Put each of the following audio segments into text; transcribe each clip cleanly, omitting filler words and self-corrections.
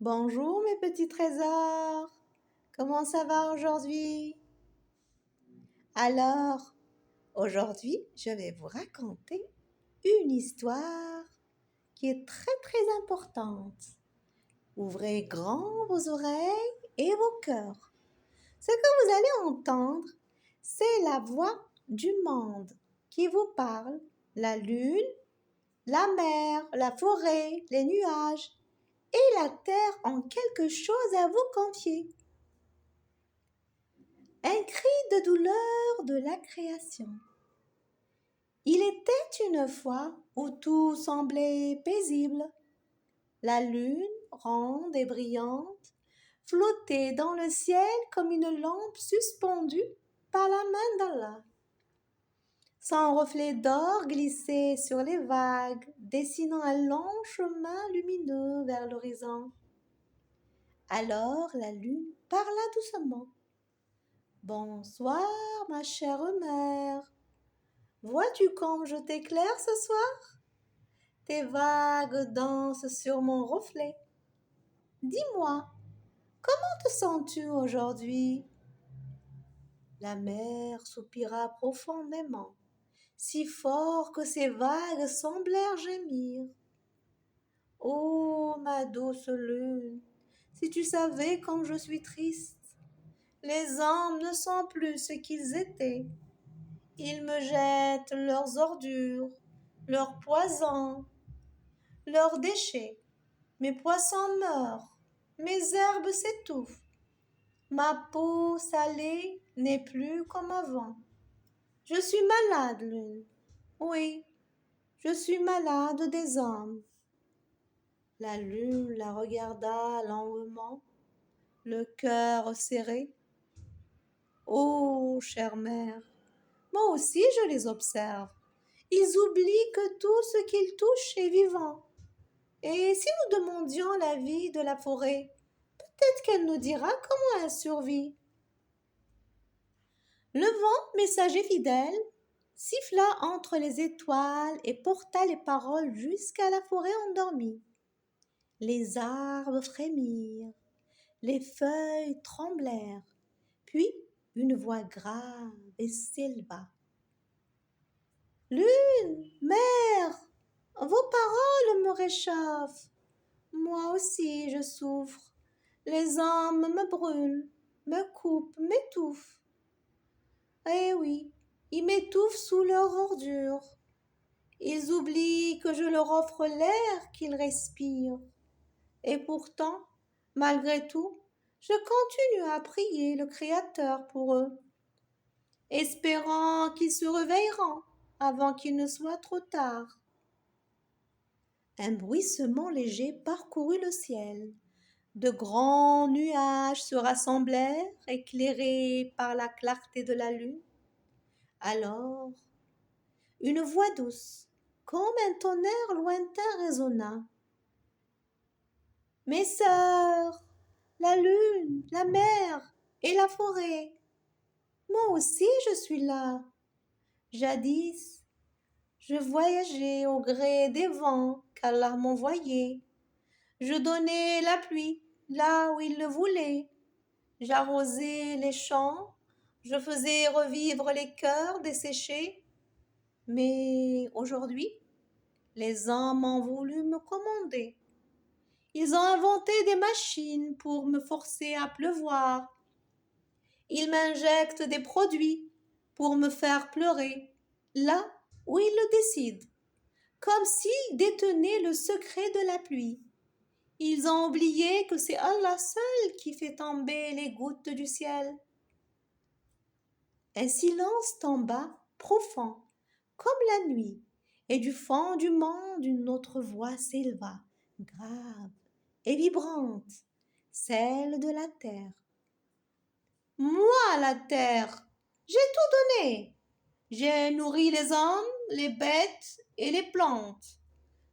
Bonjour mes petits trésors, comment ça va aujourd'hui? Alors, aujourd'hui, je vais vous raconter une histoire qui est très importante. Ouvrez grand vos oreilles et vos cœurs. Ce que vous allez entendre, c'est la voix du monde qui vous parle, la lune, la mer, la forêt, les nuages et la terre ont quelque chose à vous confier. Un cri de douleur de la création. Il était une fois où tout semblait paisible. La lune, ronde et brillante, flottait dans le ciel comme une lampe suspendue par la main d'Allah. Son reflet d'or glissait sur les vagues, dessinant un long chemin lumineux vers l'horizon. Alors la lune parla doucement. « Bonsoir, ma chère mère. Vois-tu comme je t'éclaire ce soir? Tes vagues dansent sur mon reflet. Dis-moi, comment te sens-tu aujourd'hui? » La mer soupira profondément, si fort que ses vagues semblèrent gémir. « Oh, ma douce lune, si tu savais comme je suis triste. Les hommes ne sont plus ce qu'ils étaient. Ils me jettent leurs ordures, leurs poisons, leurs déchets. Mes poissons meurent, mes herbes s'étouffent. Ma peau salée n'est plus comme avant. Je suis malade, lune. Oui, je suis malade des hommes. » La lune la regarda lentement, le cœur serré. « Oh, chère mère, moi aussi je les observe. Ils oublient que tout ce qu'ils touchent est vivant. Et si nous demandions l'avis de la forêt, peut-être qu'elle nous dira comment elle survit. » Le vent, messager fidèle, siffla entre les étoiles et porta les paroles jusqu'à la forêt endormie. Les arbres frémirent, les feuilles tremblèrent, puis une voix grave et s'éleva. « Lune, mère, vos paroles me réchauffent. Moi aussi je souffre. Les hommes me brûlent, me coupent, m'étouffent. Eh oui, ils m'étouffent sous leurs ordures. Ils oublient que je leur offre l'air qu'ils respirent. Et pourtant, malgré tout, je continue à prier le Créateur pour eux, espérant qu'ils se réveilleront avant qu'il ne soit trop tard. » Un bruissement léger parcourut le ciel. De grands nuages se rassemblèrent, éclairés par la clarté de la lune. Alors, une voix douce, comme un tonnerre lointain, résonna. « Mes sœurs, la lune, la mer et la forêt, moi aussi je suis là. Jadis, je voyageais au gré des vents qu'Allah m'envoyait. Je donnais la pluie là où il le voulait. J'arrosais les champs, je faisais revivre les cœurs desséchés. Mais aujourd'hui, les hommes ont voulu me commander. Ils ont inventé des machines pour me forcer à pleuvoir. Ils m'injectent des produits pour me faire pleurer, là où ils le décident, comme s'ils détenaient le secret de la pluie. Ils ont oublié que c'est Allah seul qui fait tomber les gouttes du ciel. » Un silence tomba, profond, comme la nuit, et du fond du monde une autre voix s'éleva, grave et vibrante, celle de la terre. « Moi, la terre, j'ai tout donné. J'ai nourri les hommes, les bêtes et les plantes.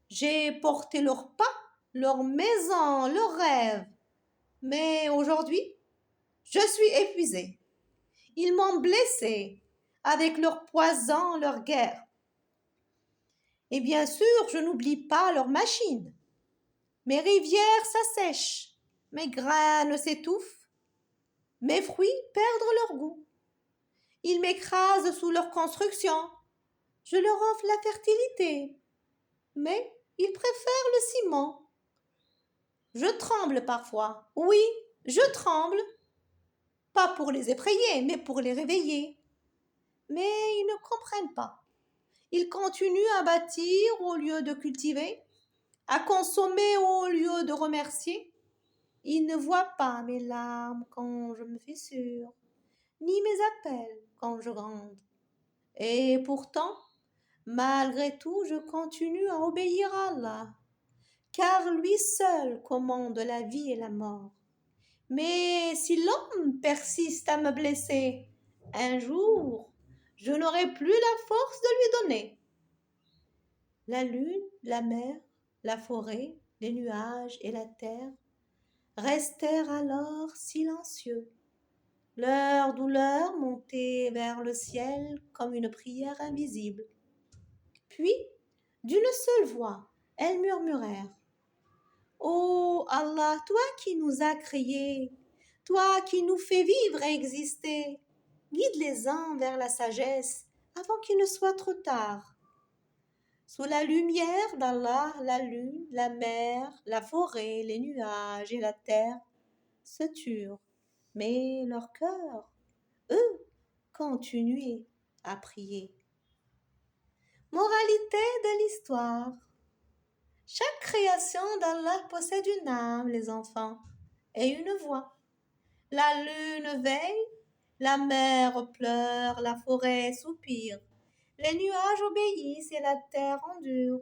J'ai porté leurs pas, leurs maisons, leurs rêves. Mais aujourd'hui, je suis épuisée. Ils m'ont blessée avec leur poison, leur guerre. Et bien sûr, je n'oublie pas leurs machines. Mes rivières s'assèchent, Mes graines s'étouffent, mes fruits perdent leur goût. Ils m'écrasent sous leur construction. Je leur offre la fertilité, mais ils préfèrent le ciment. Je tremble parfois. Oui, je tremble. Pas pour les effrayer, mais pour les réveiller. Mais ils ne comprennent pas. Ils continuent à bâtir au lieu de cultiver, à consommer au lieu de remercier. Ils ne voient pas mes larmes quand je me fissure, ni mes appels quand je gronde. Et pourtant, malgré tout, je continue à obéir à Allah, car lui seul commande la vie et la mort. Mais si l'homme persiste à me blesser, un jour, je n'aurai plus la force de lui donner. La lune, la mer, la forêt, les nuages et la terre restèrent alors silencieux. Leur douleur montait vers le ciel comme une prière invisible. Puis, d'une seule voix, elles murmurèrent: Ô Allah, toi qui nous as créés, toi qui nous fais vivre et exister, guide les uns vers la sagesse avant qu'il ne soit trop tard. Sous la lumière d'Allah, la lune, la mer, la forêt, les nuages et la terre se turent, mais leur cœur, eux, continuaient à prier. Moralité de l'histoire. Chaque création d'Allah possède une âme, les enfants, et une voix. La lune veille, la mer pleure, la forêt soupire, les nuages obéissent et la terre endure.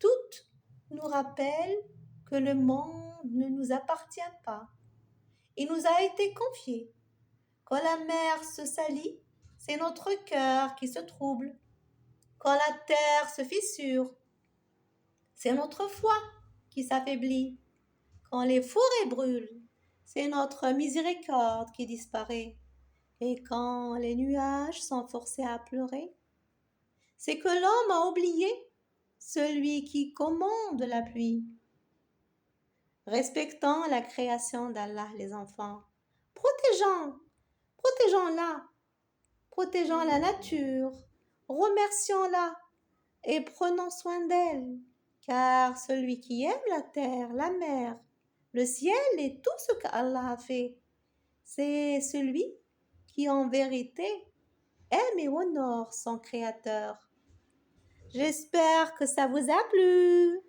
Toutes nous rappellent que le monde ne nous appartient pas. Il nous a été confié. Quand la mer se salit, c'est notre cœur qui se trouble. Quand la terre se fissure, c'est notre foi qui s'affaiblit. Quand les forêts brûlent, c'est notre miséricorde qui disparaît. Et quand les nuages sont forcés à pleurer, c'est que l'homme a oublié celui qui commande la pluie. Respectons la création d'Allah, les enfants. Protégeons-la, protégeons la nature, remercions-la et prenons soin d'elle, car celui qui aime la terre, la mer, le ciel et tout ce qu'Allah a fait, c'est celui qui en vérité aime et honore son Créateur. J'espère que ça vous a plu.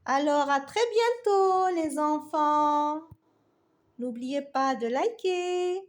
Alors à très bientôt les enfants. N'oubliez pas de liker.